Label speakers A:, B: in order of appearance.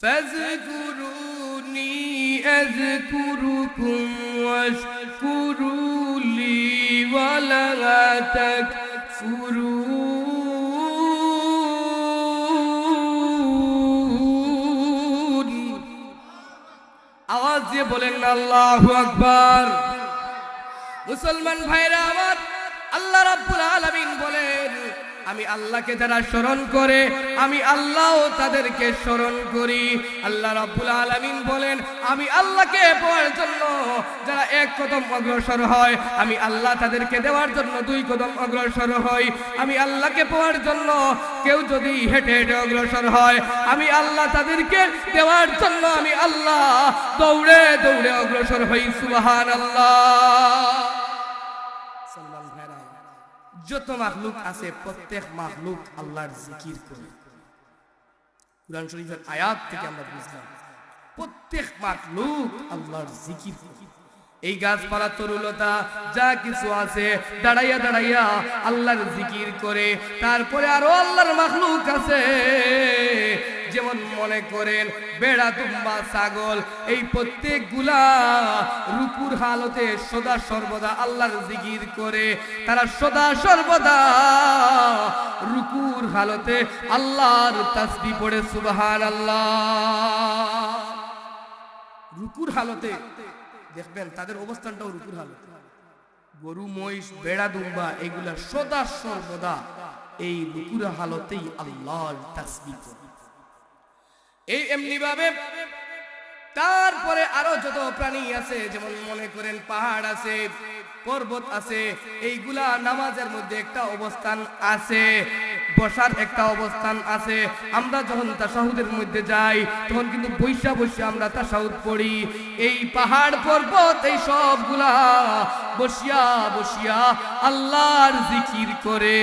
A: ফাযকুরুনি আযকুরুকুম ওয়াশকুরু লি ওয়ালা তাকফুরুন। আওয়াজ দিয়ে বলেন আল্লাহু আকবার। মুসলমান ভাইরা আমার, আল্লাহ রাব্বুল আলামিন বলেন, আমি আল্লাহকে যারা স্মরণ করে আমি আল্লাহও তাদেরকে স্মরণ করি। আল্লাহ রাব্বুল আলামিন বলেন, আমি আল্লাহকে পাওয়ার জন্য যারা এক কদম অগ্রসর হয় আমি আল্লাহ তাদেরকে দেওয়ার জন্য দুই কদম অগ্রসর হই। আমি আল্লাহকে পাওয়ার জন্য কেউ যদি হেঁটে হেঁটে অগ্রসর হয় আমি আল্লাহ তাদেরকে দেওয়ার জন্য আমি আল্লাহ দৌড়ে দৌড়ে অগ্রসর হই। সুবহানাল্লাহ। যত মাখলুক আছে প্রত্যেক মাখলুক আল্লাহর জিকির করে। কুরআন শরীফের আয়াত থেকে আমরা বুঝলাম প্রত্যেক মাখলুক আল্লাহর জিকির করে। এই গাছপালা তরুলতা যা কিছু আছে দাঁড়াইয়া দাঁড়াইয়া আল্লাহর জিকির করে। তারপরে আরো আল্লাহর মাখলুক আছে, যেমন মনে করেন বেড়া, দুম্বা, ছাগল, এই প্রত্যেকগুলা রুকুর হালতে সদা সর্বদা আল্লাহর জিকির করে। তারা সদা সর্বদা রুকুর হালতে আল্লাহর তাসবিহ পড়ে। সুবহানাল্লাহ। রুকুর হালতে দেখবেন তাদের অবস্থানটাও রুকুর হালতে। গরু, মহিষ, বেড়া, দুম্বা এগুলা সদা সর্বদা এই রুকুর হালতেই আল্লাহর তাসবিহ করে। এই এমনি ভাবে তারপরে আরো যত প্রাণী আছে, যেমন মনে করেন পাহাড় আছে, পর্বত আছে, এইগুলা নামাজের মধ্যে একটা অবস্থান আছে, বসার একটা অবস্থান আছে। আমরা যখন তাশাহুদের মধ্যে যাই তখন কিন্তু বৈশা বসে আমরা তাশাহুদ পড়ি। এই পাহাড় পর্বত এই সবগুলা বসিয়া বসিয়া আল্লাহর জিকির করে।